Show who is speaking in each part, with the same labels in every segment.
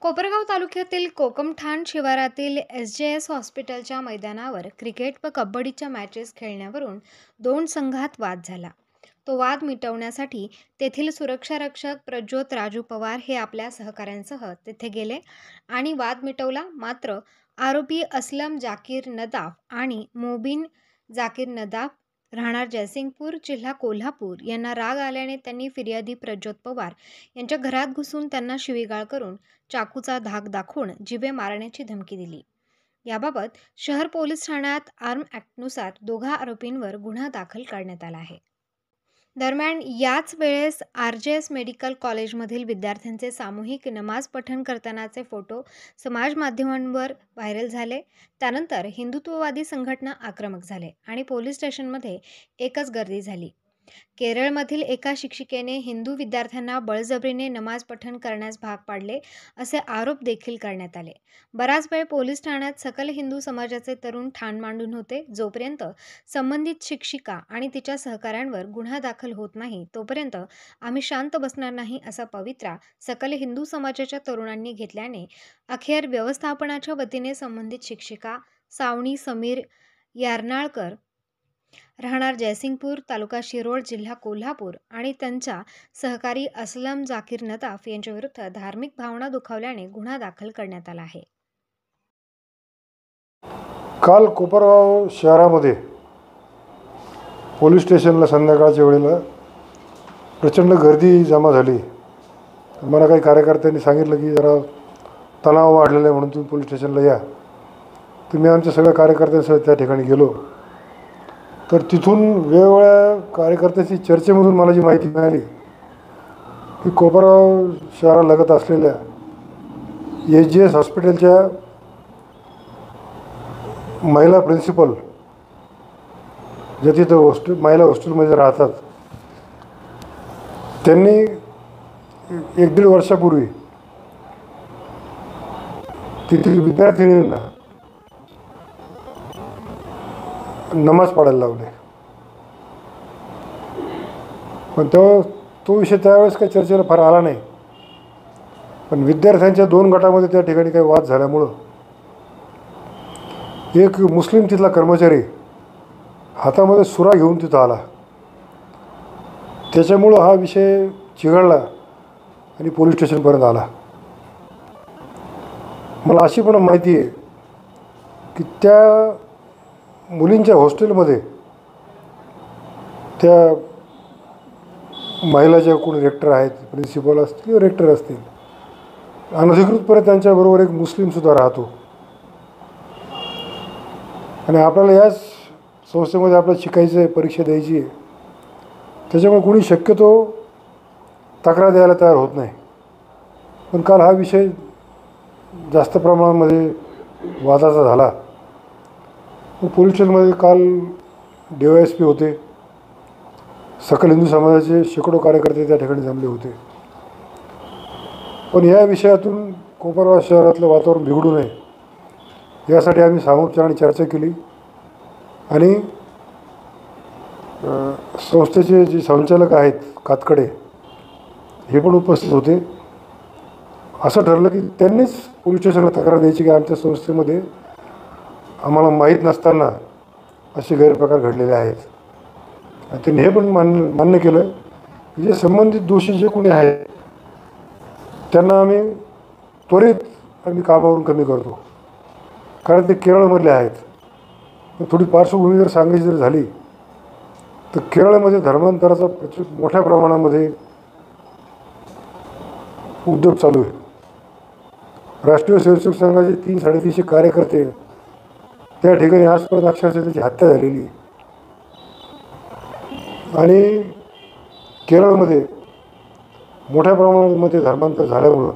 Speaker 1: कोपरगाव तालुक्यातील कोकमठाण शिवारातील एसजेएस हॉस्पिटलच्या मैदानावर क्रिकेट व कबड्डीच्या मॅचेस खेळण्यावरून दोन संघात वाद झाला. तो वाद मिटवण्यासाठी तेथील सुरक्षारक्षक प्रज्योत राजू पवार हे आपल्या सहकाऱ्यांसह तेथे गेले आणि वाद मिटवला. मात्र आरोपी असलम जाकीर नदाफ आणि मोबिन जाकीर नदाफ राहणार जयसिंगपूर जिल्हा कोल्हापूर यांना राग आल्याने त्यांनी फिर्यादी प्रज्योत पवार यांच्या घरात घुसून त्यांना शिवीगाळ करून चाकूचा धाक दाखवून जिवे मारण्याची धमकी दिली. याबाबत शहर पोलीस ठाण्यात आर्म ॲक्टनुसार दोघा आरोपींवर गुन्हा दाखल करण्यात आला आहे. दरम्यान याच वेळेस आरजेएस मेडिकल कॉलेजमधील विद्यार्थ्यांचे सामूहिक नमाज पठण करतानाचे फोटो समाज माध्यमांवर व्हायरल झाले. त्यानंतर हिंदुत्ववादी संघटना आक्रमक झाले आणि पोलीस स्टेशनमध्ये एकच गर्दी झाली. केरळमधील एका शिक्षिकेने हिंदू विद्यार्थ्यांना बळजबरीने नमाज पठण करण्यास भाग पाडले असे आरोप देखील करण्यात आले. बराच वेळ पोलीस ठाण्यात सकल हिंदू समाजाचे तरुण ठाण मांडून होते. जोपर्यंत संबंधित शिक्षिका आणि तिच्या सहकाऱ्यांवर गुन्हा दाखल होत नाही तोपर्यंत आम्ही शांत बसणार नाही असा पवित्रा सकल हिंदू समाजाच्या तरुणांनी घेतल्याने अखेर व्यवस्थापनाच्या वतीने संबंधित शिक्षिका सावणी समीर यारनाळकर राहणार जयसिंगपूर तालुका शिरोळ जिल्हा कोल्हापूर आणि त्यांचा सहकारी असलम जाकीर नदाफ यांच्याविरुद्ध धार्मिक भावना दुखावल्याने गुन्हा दाखल करण्यात आला आहे.
Speaker 2: काल कोपरगाव शहरामध्ये पोलीस स्टेशनला संध्याकाळच्या वेळेला प्रचंड गर्दी जमा झाली. मला काही कार्यकर्त्यांनी सांगितलं की जरा तणाव वाढलेला आहे म्हणून तुम्ही पोलीस स्टेशनला या. तर मी आमच्या सगळ्या कार्यकर्त्यांसह त्या ठिकाणी गेलो. तर तिथून वेगवेगळ्या कार्यकर्त्यांची चर्चेमधून मला जी माहिती मिळाली की कोपरगाव शहरालगत असलेल्या एसजेएस हॉस्पिटलच्या महिला प्रिन्सिपल ज्या तिथं महिला हॉस्टेलमध्ये राहतात त्यांनी 1-1.5 वर्षापूर्वी तिथील विद्यार्थिनींना नमाज पडायला लावले. पण तो विषय त्यावेळेस काही चर्चेला फार आला नाही. पण विद्यार्थ्यांच्या 2 गटामध्ये त्या ठिकाणी काही वाद झाल्यामुळं एक मुस्लिम तिथला कर्मचारी हातामध्ये सुरा घेऊन तिथं आला. त्याच्यामुळं हा विषय चिघळला आणि पोलीस स्टेशनपर्यंत आला. मला अशी पण माहिती आहे की त्या मुलींच्या हॉस्टेलमध्ये त्या महिला ज्या कोणी रेक्टर आहेत, प्रिन्सिपल असतील किंवा रेक्टर असतील, अनधिकृतपणे त्यांच्याबरोबर एक मुस्लिमसुद्धा राहतो. आणि आपल्याला याच संस्थेमध्ये आपल्याला शिकायचं आहे, परीक्षा द्यायची आहे. त्याच्यामुळे कोणी शक्यतो तक्रार द्यायला तयार होत नाही. पण काल हा विषय जास्त प्रमाणामध्ये वादाचा झाला. पोलीस स्टेशनमध्ये काल DYSP होते, सकल हिंदू समाजाचे शेकडो कार्यकर्ते त्या ठिकाणी जमले होते. पण या विषयातून कोपरगाव शहरातलं वातावरण बिघडू नये यासाठी आम्ही सामोपचाराने चर्चा केली आणि संस्थेचे जे संचालक आहेत कातकडे हे पण उपस्थित होते. असं ठरलं की त्यांनीच पोलीस स्टेशनला तक्रार द्यायची की आमच्या संस्थेमध्ये आम्हाला माहीत नसताना असे गैरप्रकार घडलेले आहेत. त्यांनी हे पण मान्य केलं की जे संबंधित दोषी जे कोणी आहेत त्यांना आम्ही त्वरित कामावरून कमी करतो. कारण ते केरळमधले आहेत. थोडी पार्श्वभूमी जर सांगायची जर झाली तर केरळमध्ये धर्मांतराचा मोठ्या प्रमाणामध्ये उद्योग चालू आहे. राष्ट्रीय स्वयंसेवक संघाचे 300-350 कार्यकर्ते त्या ठिकाणी आजपर्यंत अक्षरशः त्याची हत्या झालेली आहे. आणि केरळमध्ये मोठ्या प्रमाणामध्ये धर्मांतर झाल्यामुळं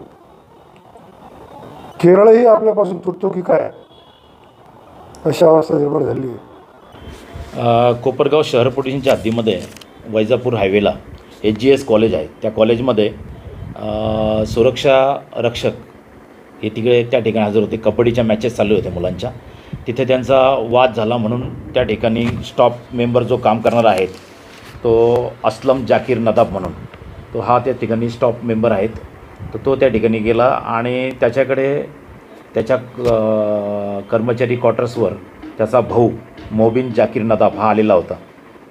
Speaker 2: केरळही आपल्यापासून तुटतो की काय अशी अवस्था निर्माण झाली आहे.
Speaker 3: कोपरगाव शहर पोलिसांच्या हद्दीमध्ये वैजापूर हायवेला SGS कॉलेज आहे. त्या कॉलेजमध्ये सुरक्षा रक्षक हे तिकडे त्या ठिकाणी हजर होते. कबड्डीच्या मॅचेस चालू होत्या मुलांच्या. तिथे त्यांचा वाद झाला म्हणून त्या ठिकाणी स्टॉप मेंबर जो काम करणारा आहे तो असलम जाकीर नदाफ म्हणून तो हा त्या ठिकाणी स्टॉप मेंबर आहेत. तर तो त्या ठिकाणी गेला आणि त्याच्याकडे त्याच्या कर्मचारी क्वार्टर्सवर त्याचा भाऊ मोबिन जाकीर नदाब हा आलेला होता.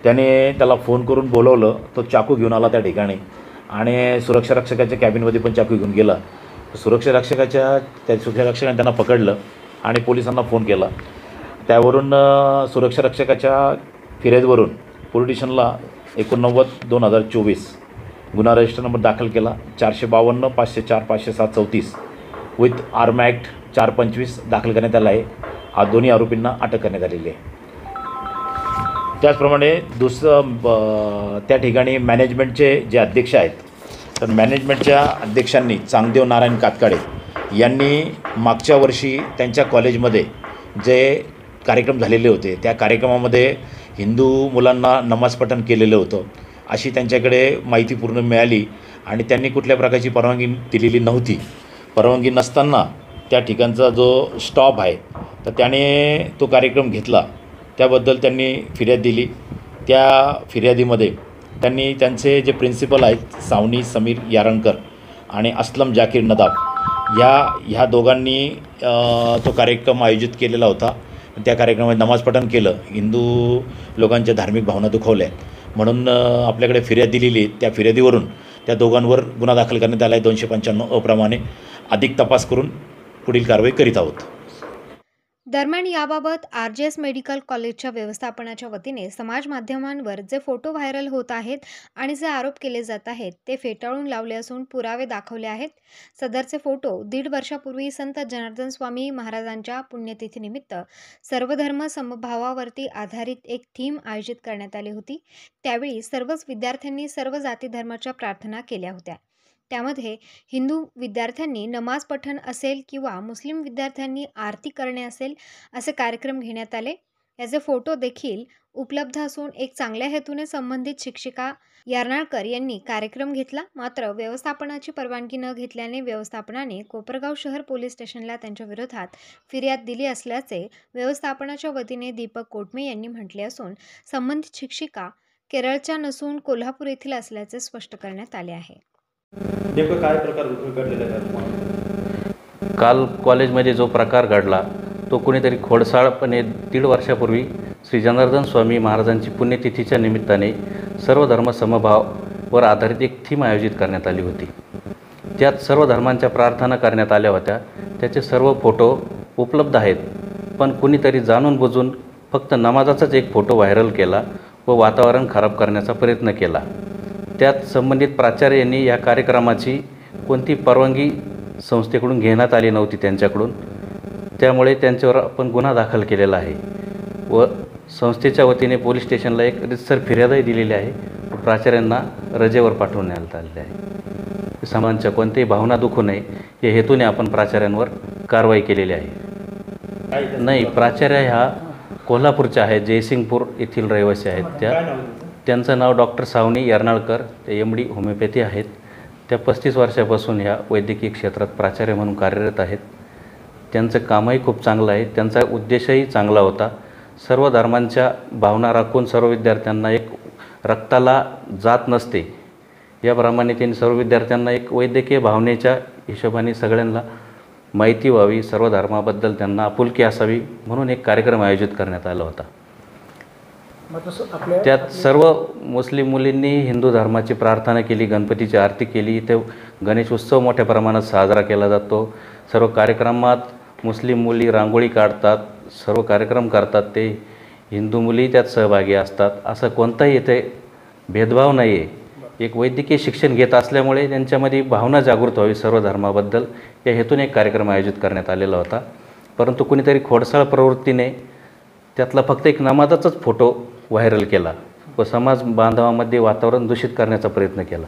Speaker 3: त्याने त्याला फोन करून बोलवलं. तो चाकू घेऊन आला त्या ठिकाणी आणि सुरक्षा रक्षकाच्या कॅबिनमध्ये पण चाकू घेऊन गेला. सुरक्षा रक्षकाने त्यांना पकडलं आणि पोलिसांना फोन केला. त्यावरून सुरक्षा रक्षकाच्या फिर्यादीवरून पोलीस स्टेशनला 89/2024 गुन्हा रजिस्टर नंबर दाखल केला. 452, 504, 507, 34 विथ आर्म ॲक्ट 425 दाखल करण्यात आला आहे. दोन्ही आरोपींना अटक करण्यात आलेली आहे. त्याचप्रमाणे त्या ठिकाणी मॅनेजमेंटचे जे अध्यक्ष आहेत, तर मॅनेजमेंटच्या अध्यक्षांनी चांगदेव नारायण कातकाडे यांनी मागच्या वर्षी त्यांच्या कॉलेजमध्ये जे कार्यक्रम झालेले होते त्या कार्यक्रमामध्ये हिंदू मुलांना नमाज पठण केलेलं होतं अशी त्यांच्याकडे माहिती पूर्ण मिळाली आणि त्यांनी कुठल्या प्रकारची परवानगी दिलेली नव्हती. परवानगी नसताना त्या ठिकाणचा जो स्टॉप आहे तर त्याने तो कार्यक्रम घेतला. त्याबद्दल त्यांनी फिर्याद दिली. त्या फिर्यादीमध्ये त्यांनी त्यांचे जे प्रिन्सिपल आहेत सावनी समीर यारणकर आणि असलम जाकीर नदाब ह्या दोघांनी तो कार्यक्रम आयोजित केलेला होता. त्या कार्यक्रमात नमाज पठण केलं, हिंदू लोकांच्या धार्मिक भावना दुखावल्या म्हणून आपल्याकडे फिर्याद दिलेली. त्या फिर्यादीवरून त्या दोघांवर गुन्हा दाखल करण्यात आला आहे 295 प्रमाणे. अधिक तपास करून पुढील कारवाई करीत आहोत.
Speaker 1: दरम्यान याबाबत RGS मेडिकल कॉलेजच्या व्यवस्थापनाच्या वतीने समाज माध्यमांवर जे फोटो व्हायरल होत आहेत आणि जे आरोप केले जात आहेत ते फेटाळून लावले असून पुरावे दाखवले आहेत. सदरचे फोटो 1.5 वर्षापूर्वी संत जनार्दन स्वामी महाराजांच्या पुण्यतिथीनिमित्त सर्वधर्म समभावावरती आधारित एक थीम आयोजित करण्यात आली होती. त्यावेळी सर्वच विद्यार्थ्यांनी सर्व जाती धर्माच्या प्रार्थना केल्या होत्या. त्यामध्ये हिंदू विद्यार्थ्यांनी नमाज पठण असेल किंवा मुस्लिम विद्यार्थ्यांनी आरती करणे असेल असे कार्यक्रम घेण्यात आले. याचे फोटो देखील उपलब्ध असून एक चांगल्या हेतूने संबंधित शिक्षिका यारनाळकर यांनी कार्यक्रम घेतला. मात्र व्यवस्थापनाची परवानगी न घेतल्याने व्यवस्थापनाने कोपरगाव शहर पोलीस स्टेशनला त्यांच्या विरोधात फिर्याद दिली असल्याचे व्यवस्थापनाच्या वतीने दीपक कोटमे यांनी म्हटले असून संबंधित शिक्षिका केरळच्या नसून कोल्हापूर येथील असल्याचे स्पष्ट करण्यात आले आहे.
Speaker 4: नेमकं काय प्रकार घडलेला आहे?
Speaker 5: काल कॉलेजमध्ये जो प्रकार घडला तो कुणीतरी खोडसाळपणे 1.5 वर्षापूर्वी श्री जनार्दन स्वामी महाराजांची पुण्यतिथीच्या निमित्ताने सर्व धर्म समभावावर आधारित एक थीम आयोजित करण्यात आली होती. त्यात सर्व धर्मांच्या प्रार्थना करण्यात आल्या होत्या. त्याचे सर्व फोटो उपलब्ध आहेत. पण कुणीतरी जाणून बुजून फक्त नमाजाचाच एक फोटो व्हायरल केला व वातावरण खराब करण्याचा प्रयत्न केला. त्यात संबंधित प्राचार्य यांनी या कार्यक्रमाची कोणती परवानगी संस्थेकडून घेण्यात आली नव्हती त्यांच्याकडून. त्यामुळे त्यांच्यावर आपण गुन्हा दाखल केलेला आहे व संस्थेच्या वतीने पोलीस स्टेशनला एक रितसर फिर्यादही दिलेली आहे. प्राचार्यांना रजेवर पाठवण्यात आलेले आहे. समाजांच्या कोणत्याही भावना दुखू नये या हेतूने आपण प्राचार्यांवर कारवाई केलेली आहे. नाही, प्राचार्य ह्या कोल्हापूरच्या आहेत, जयसिंगपूर येथील रहिवासी आहेत. त्यांचं नाव डॉक्टर सावनी यारनाळकर, ते MD होमिओपॅथी आहेत. त्या 35 वर्षापासून ह्या वैद्यकीय क्षेत्रात प्राचार्य म्हणून कार्यरत आहेत. त्यांचं कामही खूप चांगलं आहे. त्यांचा उद्देशही चांगला होता. सर्व धर्मांच्या भावना राखून सर्व विद्यार्थ्यांना एक रक्ताला जात नसते याप्रमाणे त्यांनी सर्व विद्यार्थ्यांना एक वैद्यकीय भावनेच्या हिशोबाने सगळ्यांना माहिती व्हावी, सर्व धर्माबद्दल त्यांना आपुलकी असावी म्हणून एक कार्यक्रम आयोजित करण्यात आला होता. त्यात सर्व मुस्लिम मुलींनी हिंदू धर्माची प्रार्थना केली, गणपतीची आरती केली. इथे गणेश उत्सव मोठ्या प्रमाणात साजरा केला जातो. सर्व कार्यक्रमात मुस्लिम मुली रांगोळी काढतात, सर्व कार्यक्रम करतात. ते हिंदू मुली त्यात सहभागी असतात. असं कोणताही इथे भेदभाव नाही आहे. एक वैद्यकीय शिक्षण घेत असल्यामुळे त्यांच्यामध्ये भावना जागृत व्हावी सर्व धर्माबद्दल या हेतून एक कार्यक्रम आयोजित करण्यात आलेला होता. परंतु कुणीतरी खोडसाळ प्रवृत्तीने त्यातला फक्त एक नमाजाचाच फोटो व्हायरल केला व समाज बांधवामध्ये वातावरण दूषित करण्याचा प्रयत्न केला.